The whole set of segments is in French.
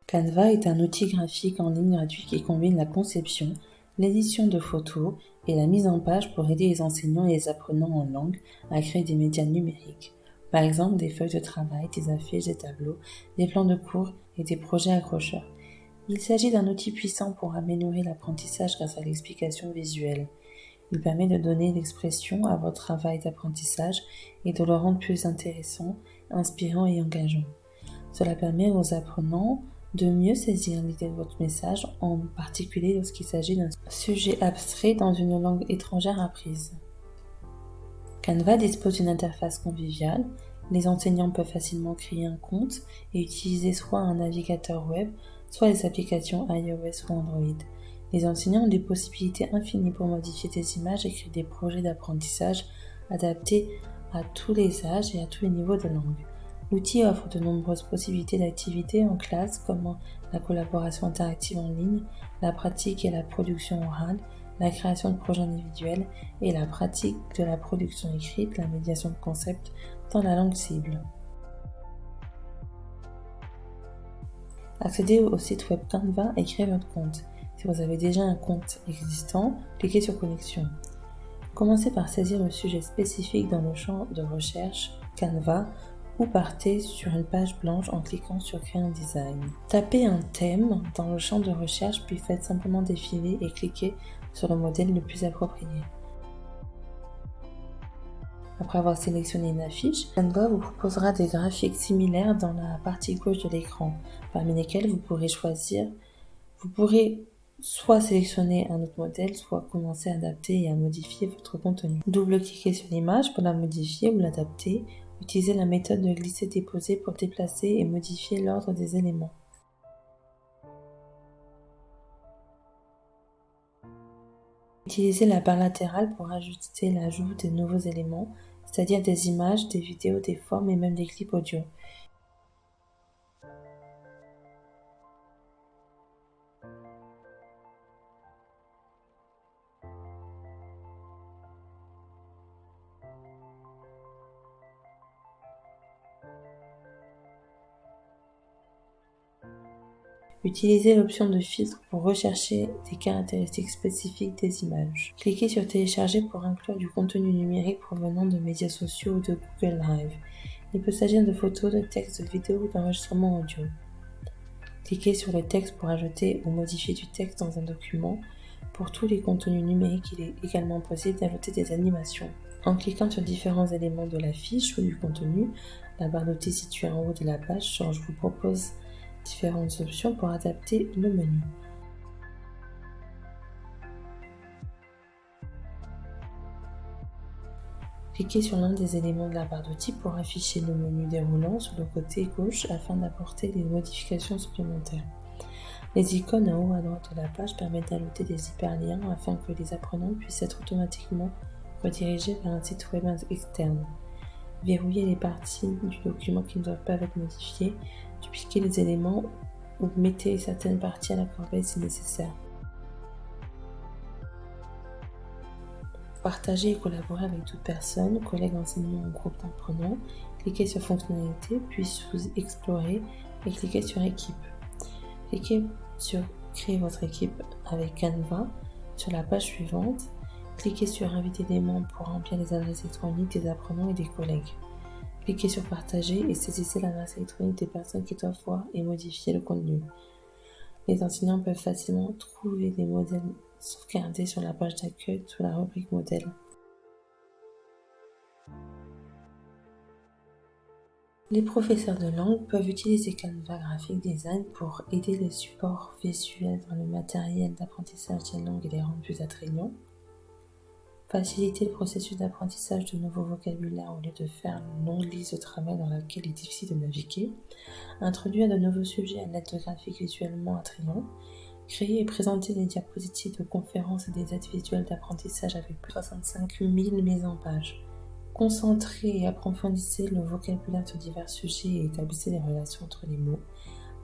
Canva est un outil graphique en ligne gratuit qui combine la conception, l'édition de photos et la mise en page pour aider les enseignants et les apprenants en langue à créer des médias numériques. Par exemple, des feuilles de travail, des affiches, des tableaux, des plans de cours et des projets accrocheurs. Il s'agit d'un outil puissant pour améliorer l'apprentissage grâce à l'explication visuelle. Il permet de donner l'expression à votre travail d'apprentissage et de le rendre plus intéressant, inspirant et engageant. Cela permet aux apprenants de mieux saisir l'idée de votre message, en particulier lorsqu'il s'agit d'un sujet abstrait dans une langue étrangère apprise. Canva dispose d'une interface conviviale. Les enseignants peuvent facilement créer un compte et utiliser soit un navigateur web, soit les applications iOS ou Android. Les enseignants ont des possibilités infinies pour modifier des images et créer des projets d'apprentissage adaptés à tous les âges et à tous les niveaux de langue. L'outil offre de nombreuses possibilités d'activités en classe comme la collaboration interactive en ligne, la pratique et la production orale, la création de projets individuels et la pratique de la production écrite, la médiation de concepts dans la langue cible. Accédez au site web Canva et créez votre compte. Si vous avez déjà un compte existant, cliquez sur Connexion. Commencez par saisir le sujet spécifique dans le champ de recherche Canva ou partez sur une page blanche en cliquant sur Créer un design. Tapez un thème dans le champ de recherche puis faites simplement défiler et cliquez sur le modèle le plus approprié. Après avoir sélectionné une affiche, Canva vous proposera des graphiques similaires dans la partie gauche de l'écran, parmi lesquels vous pourrez soit sélectionner un autre modèle, soit commencer à adapter et à modifier votre contenu. Double-cliquez sur l'image pour la modifier ou l'adapter. Utilisez la méthode de glisser-déposer pour déplacer et modifier l'ordre des éléments. Utilisez la barre latérale pour ajuster l'ajout de nouveaux éléments, c'est-à-dire des images, des vidéos, des formes et même des clips audio. Utilisez l'option de filtre pour rechercher des caractéristiques spécifiques des images. Cliquez sur Télécharger pour inclure du contenu numérique provenant de médias sociaux ou de Google Drive. Il peut s'agir de photos, de textes, de vidéos ou d'enregistrements audio. Cliquez sur le texte pour ajouter ou modifier du texte dans un document. Pour tous les contenus numériques, il est également possible d'ajouter des animations. En cliquant sur différents éléments de la fiche ou du contenu, la barre d'outils située en haut de la page change vous propose différentes options pour adapter le menu. Cliquez sur l'un des éléments de la barre d'outils pour afficher le menu déroulant sur le côté gauche afin d'apporter des modifications supplémentaires. Les icônes en haut à droite de la page permettent d'ajouter des hyperliens afin que les apprenants puissent être automatiquement redirigés vers un site web externe. Verrouillez les parties du document qui ne doivent pas être modifiées, dupliquez les éléments ou mettez certaines parties à la corbeille si nécessaire. Partagez et collaborez avec d'autres personnes, collègues, enseignants ou groupes d'apprenants. Cliquez sur Fonctionnalités, puis sur Explorer et cliquez sur Équipe. Cliquez sur Créer votre équipe avec Canva sur la page suivante. Cliquez sur Inviter des membres pour remplir les adresses électroniques des apprenants et des collègues. Cliquez sur Partager et saisissez l'adresse électronique des personnes qui doivent voir et modifier le contenu. Les enseignants peuvent facilement trouver des modèles sauvegardés sur la page d'accueil sous la rubrique modèle. Les professeurs de langue peuvent utiliser Canva Graphic Design pour aider les supports visuels dans le matériel d'apprentissage des langues et les rendre plus attrayants. Faciliter le processus d'apprentissage de nouveaux vocabulaires au lieu de faire une longue liste de travail dans laquelle il est difficile de naviguer. Introduire de nouveaux sujets à l'aide de graphiques visuellement attrayants. Créer et présenter des diapositives de conférences et des aides visuelles d'apprentissage avec plus de 65 000 mises en page. Concentrez et approfondissez le vocabulaire sur divers sujets et établissez les relations entre les mots.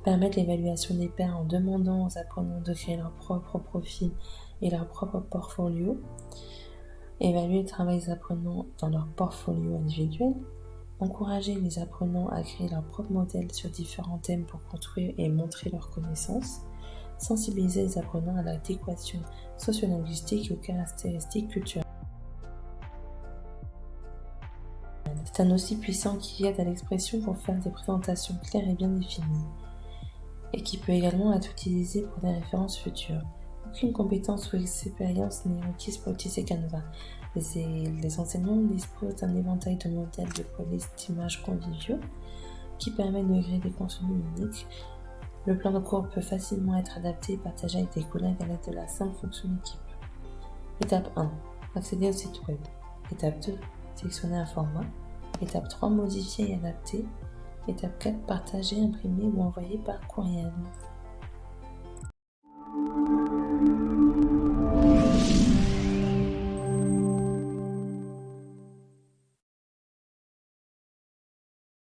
Permettre l'évaluation des pairs en demandant aux apprenants de créer leur propre profil et leur propre portfolio. Évaluer le travail des apprenants dans leur portfolio individuel. Encourager les apprenants à créer leur propre modèle sur différents thèmes pour construire et montrer leurs connaissances. Sensibiliser les apprenants à l'adéquation sociolinguistique et aux caractéristiques culturelles. C'est un outil puissant qui aide à l'expression pour faire des présentations claires et bien définies, et qui peut également être utilisé pour des références futures. Aucune compétence ou expérience n'est requise pour utiliser Canva. Les enseignants disposent d'un éventail de modèles de police d'images conviviaux qui permettent de créer des contenus uniques. Le plan de cours peut facilement être adapté et partagé avec des collègues à l'aide de la simple fonction d'équipe. Étape 1. Accéder au site web. Étape 2. Sélectionner un format. Étape 3. Modifier et adapter. Étape 4. Partager, imprimer ou envoyer par courriel.